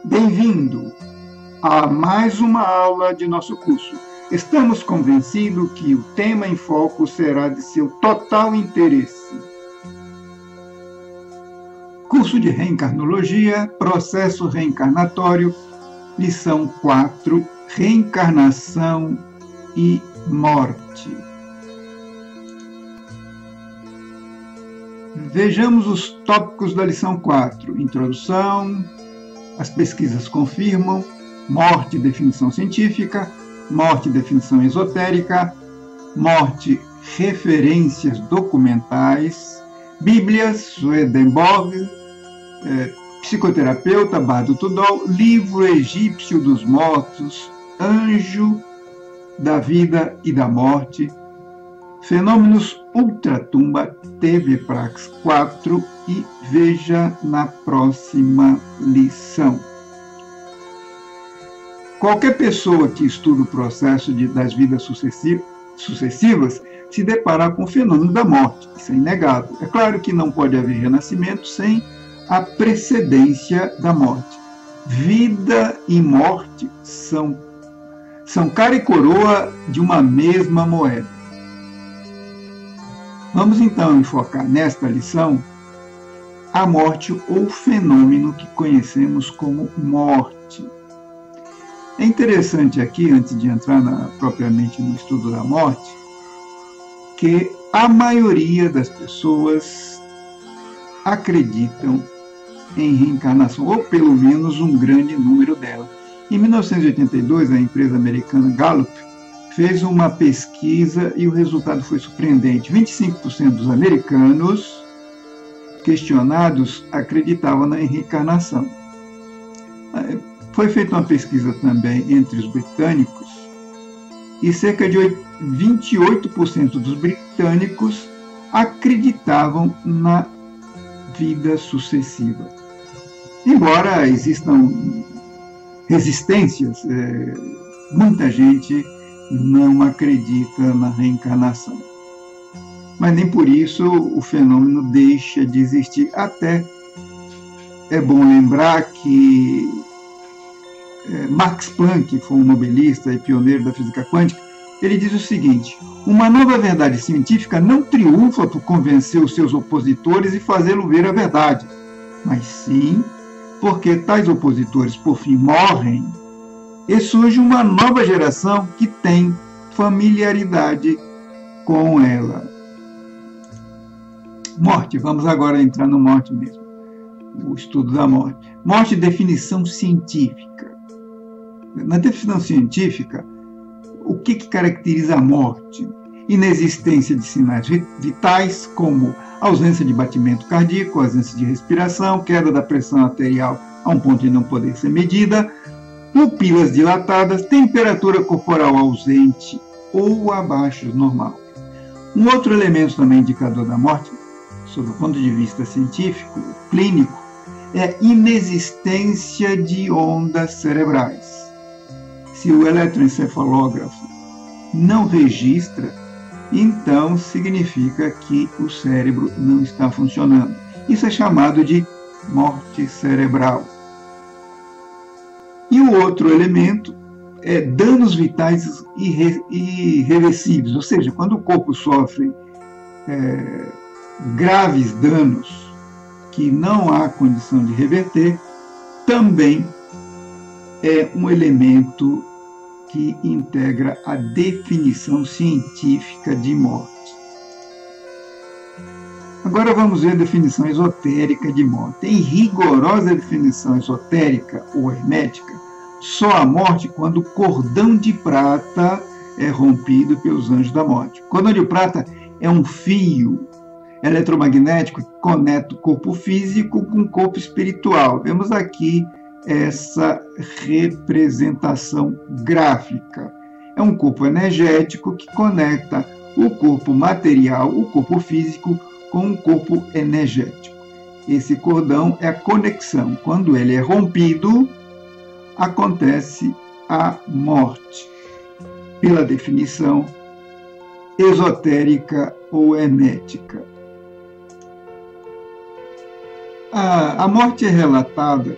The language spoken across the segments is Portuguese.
Bem-vindo a mais uma aula de nosso curso. Estamos convencidos que o tema em foco será de seu total interesse. Curso de Reencarnologia, Processo Reencarnatório, Lição 4, Reencarnação e Morte. Vejamos os tópicos da lição 4. Introdução, as pesquisas confirmam, morte, definição científica, morte, definição esotérica, morte, referências documentais, Bíblia, Swedenborg, psicoterapeuta, Bardo Tudor, livro egípcio dos mortos, anjo da vida e da morte, fenômenos ultratumba, TV Prax 4 e veja na próxima lição. Qualquer pessoa que estuda o processo das vidas sucessivas se deparar com o fenômeno da morte. Isso é inegável. É claro que não pode haver renascimento sem a precedência da morte. Vida e morte são cara e coroa de uma mesma moeda. Vamos então enfocar nesta lição a morte ou fenômeno que conhecemos como morte. É interessante aqui, antes de entrar propriamente no estudo da morte, que a maioria das pessoas acreditam em reencarnação, ou pelo menos um grande número delas. Em 1982, a empresa americana Gallup fez uma pesquisa e o resultado foi surpreendente. 25% dos americanos questionados acreditavam na reencarnação. Foi feita uma pesquisa também entre os britânicos e cerca de 28% dos britânicos acreditavam na vida sucessiva. Embora existam resistências, muita gente não acredita na reencarnação. Mas nem por isso o fenômeno deixa de existir. Até é bom lembrar que Max Planck, que foi um nobelista e pioneiro da física quântica, ele diz o seguinte: uma nova verdade científica não triunfa por convencer os seus opositores e fazê-lo ver a verdade, mas sim porque tais opositores por fim morrem e surge uma nova geração que tem familiaridade com ela. Morte, vamos agora entrar no morte mesmo, o estudo da morte. Morte, definição científica. Na definição científica, o que caracteriza a morte? Inexistência de sinais vitais, como ausência de batimento cardíaco, ausência de respiração, queda da pressão arterial a um ponto de não poder ser medida, pupilas dilatadas, temperatura corporal ausente ou abaixo do normal. Um outro elemento também indicador da morte, sob o ponto de vista científico, clínico, é a inexistência de ondas cerebrais. Se o eletroencefalógrafo não registra, então significa que o cérebro não está funcionando. Isso é chamado de morte cerebral. E o outro elemento é danos vitais irreversíveis, ou seja, quando o corpo sofre graves danos que não há condição de reverter, também é um elemento que integra a definição científica de morte. Agora vamos ver a definição esotérica de morte. Em rigorosa definição esotérica ou hermética, só há morte quando o cordão de prata é rompido pelos anjos da morte. O cordão de prata é um fio eletromagnético que conecta o corpo físico com o corpo espiritual. Vemos aqui essa representação gráfica. É um corpo energético que conecta o corpo material, o corpo físico, com o corpo energético. Esse cordão é a conexão. Quando ele é rompido, acontece a morte, pela definição esotérica ou hermética. A morte é relatada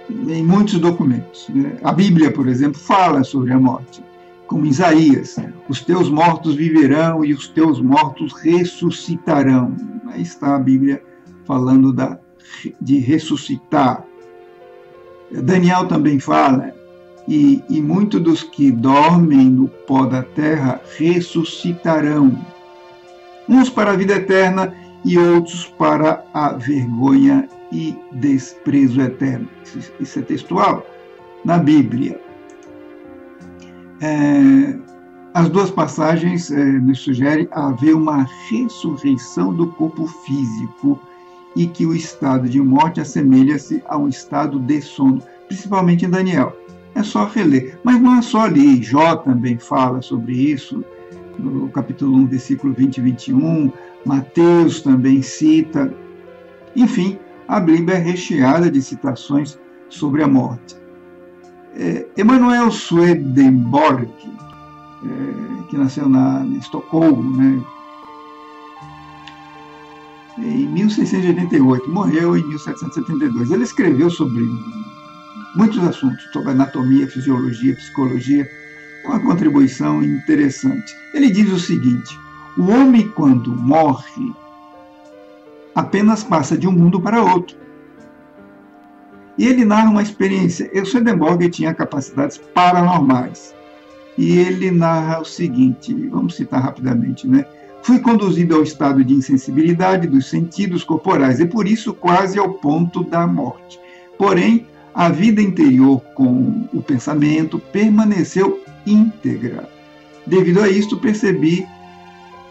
em muitos documentos, né? A Bíblia, por exemplo, fala sobre a morte, como em Isaías: os teus mortos viverão e os teus mortos ressuscitarão. Aí está a Bíblia falando de ressuscitar. Daniel também fala: e muitos dos que dormem no pó da terra ressuscitarão, uns para a vida eterna e outros para a vergonha e desprezo eterno. Isso é textual na Bíblia. As duas passagens nos sugerem haver uma ressurreição do corpo físico e que o estado de morte assemelha-se a um estado de sono, principalmente em Daniel. É só reler. Mas não é só ali. Jó também fala sobre isso, no capítulo 1, versículo 20 e 21. Mateus também cita. Enfim, a Bíblia é recheada de citações sobre a morte. Emanuel Swedenborg, que nasceu em Estocolmo, né, em 1688, morreu em 1772. Ele escreveu sobre muitos assuntos, sobre anatomia, fisiologia, psicologia. É uma contribuição interessante. Ele diz o seguinte: o homem, quando morre, apenas passa de um mundo para outro. E ele narra uma experiência. O Swedenborg tinha capacidades paranormais. E ele narra o seguinte, vamos citar rapidamente, né? Fui conduzido ao estado de insensibilidade dos sentidos corporais, e por isso quase ao ponto da morte. Porém, a vida interior com o pensamento permaneceu íntegra. Devido a isto, percebi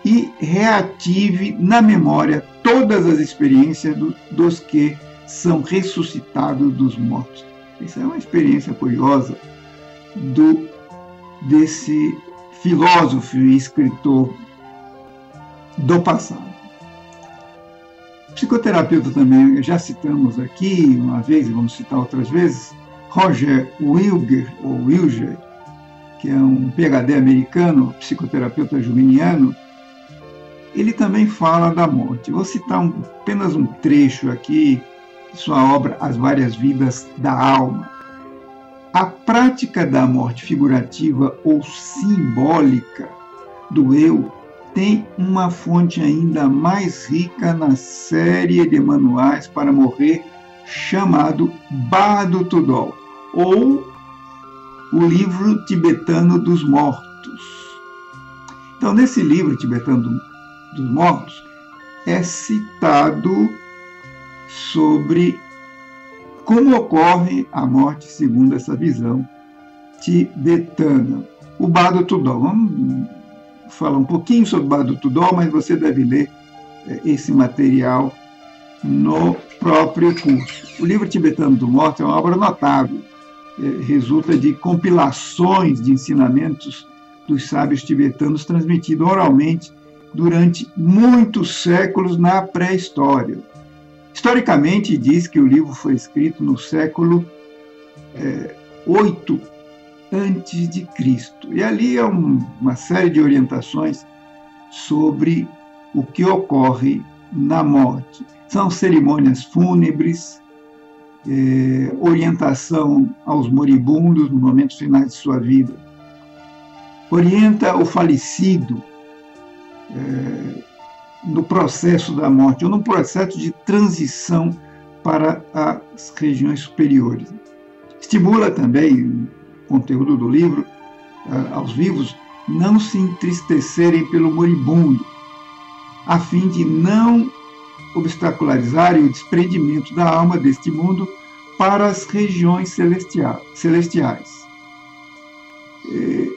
e reative na memória todas as experiências dos que são ressuscitados dos mortos. Isso é uma experiência curiosa desse filósofo e escritor do passado. Psicoterapeuta também, já citamos aqui uma vez, e vamos citar outras vezes, Roger Wilger, que é um PhD americano, psicoterapeuta junguiano. Ele também fala da morte. Vou citar apenas um trecho aqui de sua obra As Várias Vidas da Alma. A prática da morte figurativa ou simbólica do eu tem uma fonte ainda mais rica na série de manuais para morrer chamado Bardo Tudor, ou o livro tibetano dos mortos. Então, nesse livro tibetano dos mortos, é citado sobre como ocorre a morte segundo essa visão tibetana. O Bardo Tudor, vamos falar um pouquinho sobre o Bardo Tudor, mas você deve ler esse material no próprio curso. O livro tibetano dos mortos é uma obra notável, resulta de compilações de ensinamentos dos sábios tibetanos transmitidos oralmente durante muitos séculos na pré-história. Historicamente, diz que o livro foi escrito no século 8 antes de Cristo. E ali há uma série de orientações sobre o que ocorre na morte. São cerimônias fúnebres, orientação aos moribundos nos momentos finais de sua vida. Orienta o falecido no processo da morte, ou no processo de transição para as regiões superiores. Estimula também o conteúdo do livro aos vivos não se entristecerem pelo moribundo, a fim de não obstacularizarem o desprendimento da alma deste mundo para as regiões celestiais.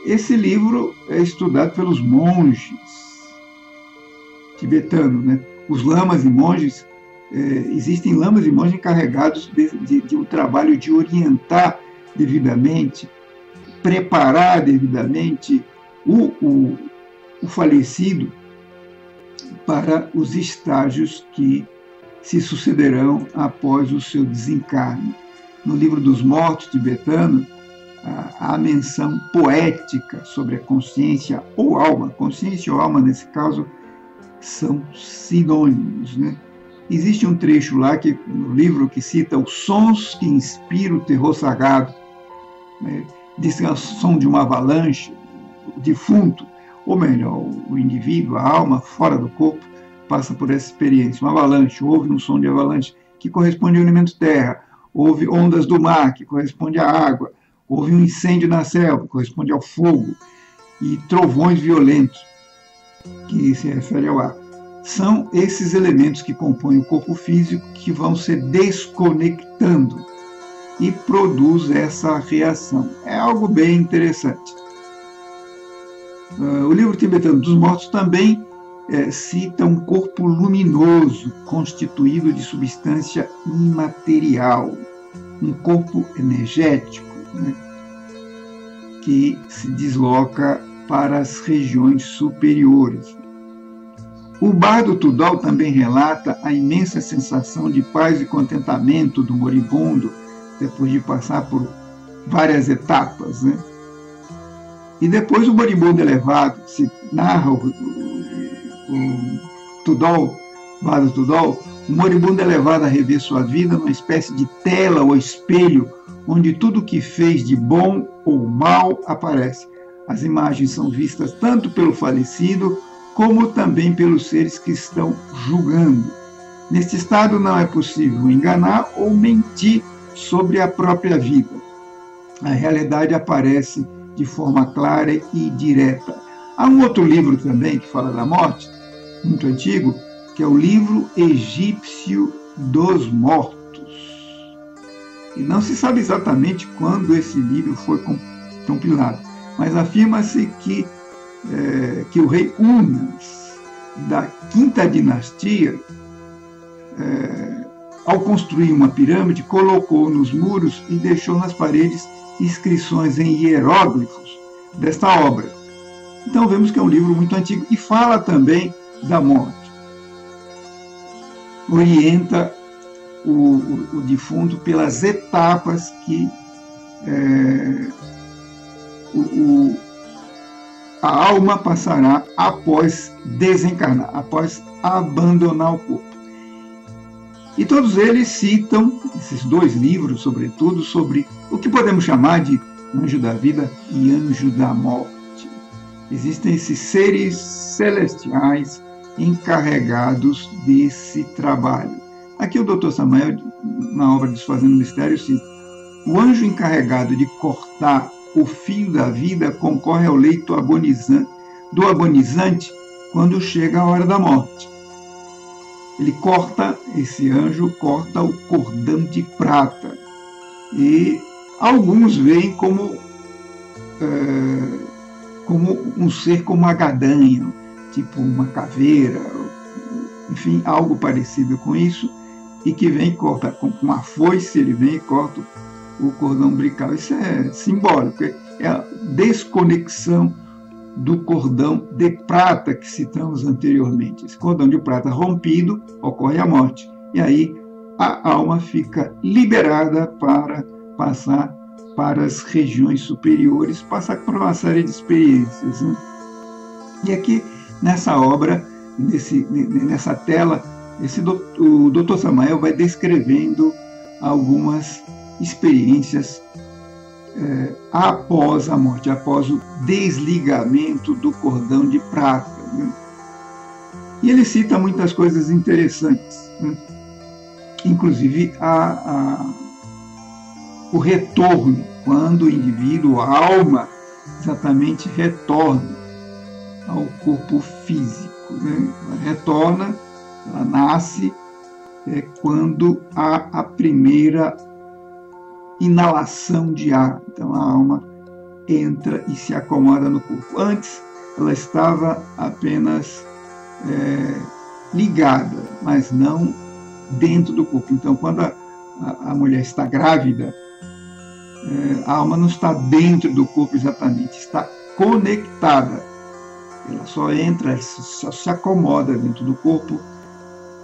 Esse livro é estudado pelos monges tibetanos, né? Os lamas e monges, existem lamas e monges encarregados de um trabalho de orientar devidamente, preparar devidamente o falecido para os estágios que se sucederão após o seu desencarne. No livro dos mortos tibetano, há menção poética sobre a consciência ou alma. Consciência ou alma, nesse caso, são sinônimos, né? Existe um trecho lá no livro que cita os sons que inspiram o terror sagrado, né? Diz que é o som de uma avalanche, o defunto, ou melhor, o indivíduo, a alma fora do corpo, passa por essa experiência. Uma avalanche, houve um som de avalanche que corresponde ao elemento terra, houve ondas do mar, que corresponde à água, houve um incêndio na selva, que corresponde ao fogo, e trovões violentos, que se refere ao ar. São esses elementos que compõem o corpo físico que vão se desconectando e produz essa reação. É algo bem interessante. O livro tibetano dos mortos também cita um corpo luminoso, constituído de substância imaterial, um corpo energético, né, que se desloca para as regiões superiores. O Bardo Tudol também relata a imensa sensação de paz e contentamento do moribundo depois de passar por várias etapas, né? E depois o moribundo elevado, se narra o Tudol, Bardo Tudol, o moribundo é levado a rever sua vida numa espécie de tela ou espelho, onde tudo o que fez de bom ou mal aparece. As imagens são vistas tanto pelo falecido, como também pelos seres que estão julgando. Neste estado não é possível enganar ou mentir sobre a própria vida. A realidade aparece de forma clara e direta. Há um outro livro também que fala da morte, muito antigo, que é o livro egípcio dos mortos. E não se sabe exatamente quando esse livro foi compilado, mas afirma-se que o rei Unas, da quinta dinastia, ao construir uma pirâmide, colocou nos muros e deixou nas paredes inscrições em hieróglifos desta obra. Então vemos que é um livro muito antigo e fala também da morte. Orienta o defunto pelas etapas que a alma passará após desencarnar, após abandonar o corpo. E todos eles citam, esses dois livros, sobretudo, sobre o que podemos chamar de anjo da vida e anjo da morte. Existem esses seres celestiais encarregados desse trabalho. Aqui o Dr. Samael, na obra Desfazendo Mistérios, cita: o anjo encarregado de cortar o fio da vida concorre ao leito do agonizante quando chega a hora da morte. Esse anjo corta o cordão de prata. E alguns veem como um ser como uma gadanha, tipo uma caveira, enfim, algo parecido com isso, e que vem e corta com uma foice, ele vem e corta o cordão umbilical. Isso é simbólico, é a desconexão do cordão de prata que citamos anteriormente. Esse cordão de prata rompido, ocorre a morte. E aí a alma fica liberada para passar para as regiões superiores, passar por uma série de experiências, né? E aqui, nessa obra, nessa tela, o Dr. Samael vai descrevendo algumas experiências após a morte, após o desligamento do cordão de prata, né? E ele cita muitas coisas interessantes, né? Inclusive o retorno, quando o indivíduo, a alma, exatamente retorna ao corpo físico, né? Ela retorna, ela nasce quando há a primeira inalação de ar. Então a alma entra e se acomoda no corpo. Antes ela estava apenas ligada, mas não dentro do corpo. Então quando a mulher está grávida, a alma não está dentro do corpo exatamente, está conectada. Ela só entra, só se acomoda dentro do corpo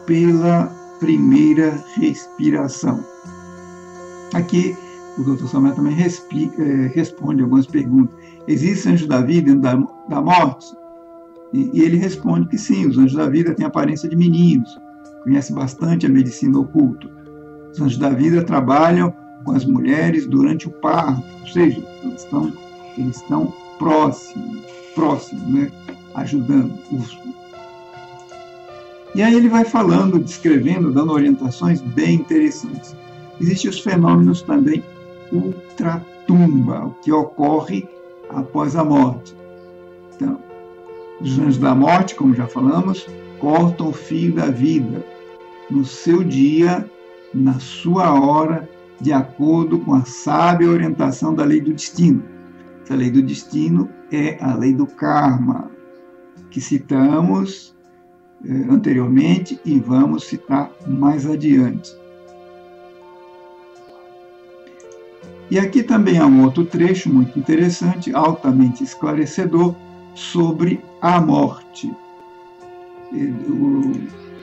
pela primeira respiração. Aqui o Dr. Samuel também responde algumas perguntas. Existe anjo da vida e da morte? E ele responde que sim, os anjos da vida têm aparência de meninos, conhece bastante a medicina oculta. Os anjos da vida trabalham com as mulheres durante o parto, ou seja, eles estão próximos, né? Ajudando. E aí ele vai falando, descrevendo, dando orientações bem interessantes. Existem os fenômenos também ultratumba, o que ocorre após a morte. Então, os anjos da morte, como já falamos, cortam o fio da vida no seu dia, na sua hora, de acordo com a sábia orientação da lei do destino. Essa lei do destino é a lei do karma, que citamos anteriormente e vamos citar mais adiante. E aqui também há um outro trecho muito interessante, altamente esclarecedor, sobre a morte. O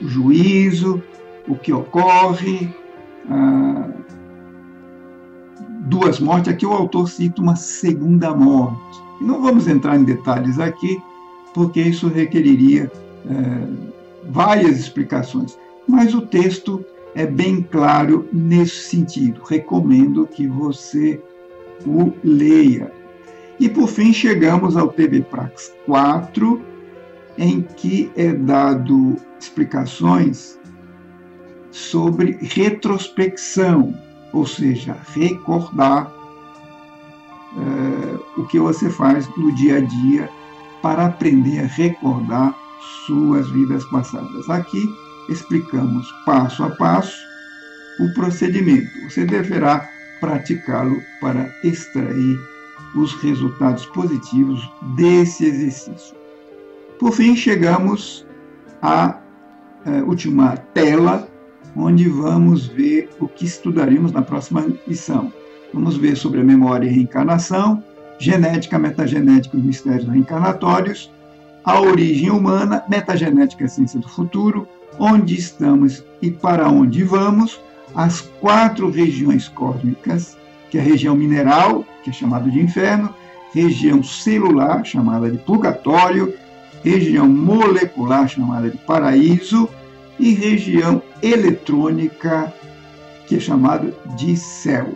juízo, o que ocorre, duas mortes. Aqui o autor cita uma segunda morte. E não vamos entrar em detalhes aqui, porque isso requeriria várias explicações. Mas o texto é bem claro nesse sentido. Recomendo que você o leia. E, por fim, chegamos ao TVPrax 4, em que é dado explicações sobre retrospecção, ou seja, recordar o que você faz no dia a dia para aprender a recordar suas vidas passadas. Aqui explicamos passo a passo o procedimento. Você deverá praticá-lo para extrair os resultados positivos desse exercício. Por fim, chegamos à última tela, onde vamos ver o que estudaremos na próxima lição. Vamos ver sobre a memória e reencarnação, genética, metagenética e os mistérios reencarnatórios, a origem humana, metagenética e a ciência do futuro, onde estamos e para onde vamos, as 4 regiões cósmicas, que é a região mineral, que é chamada de inferno, região celular, chamada de purgatório, região molecular, chamada de paraíso, e região eletrônica, que é chamada de céu.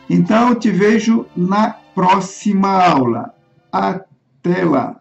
Então, te vejo na próxima aula. Até lá!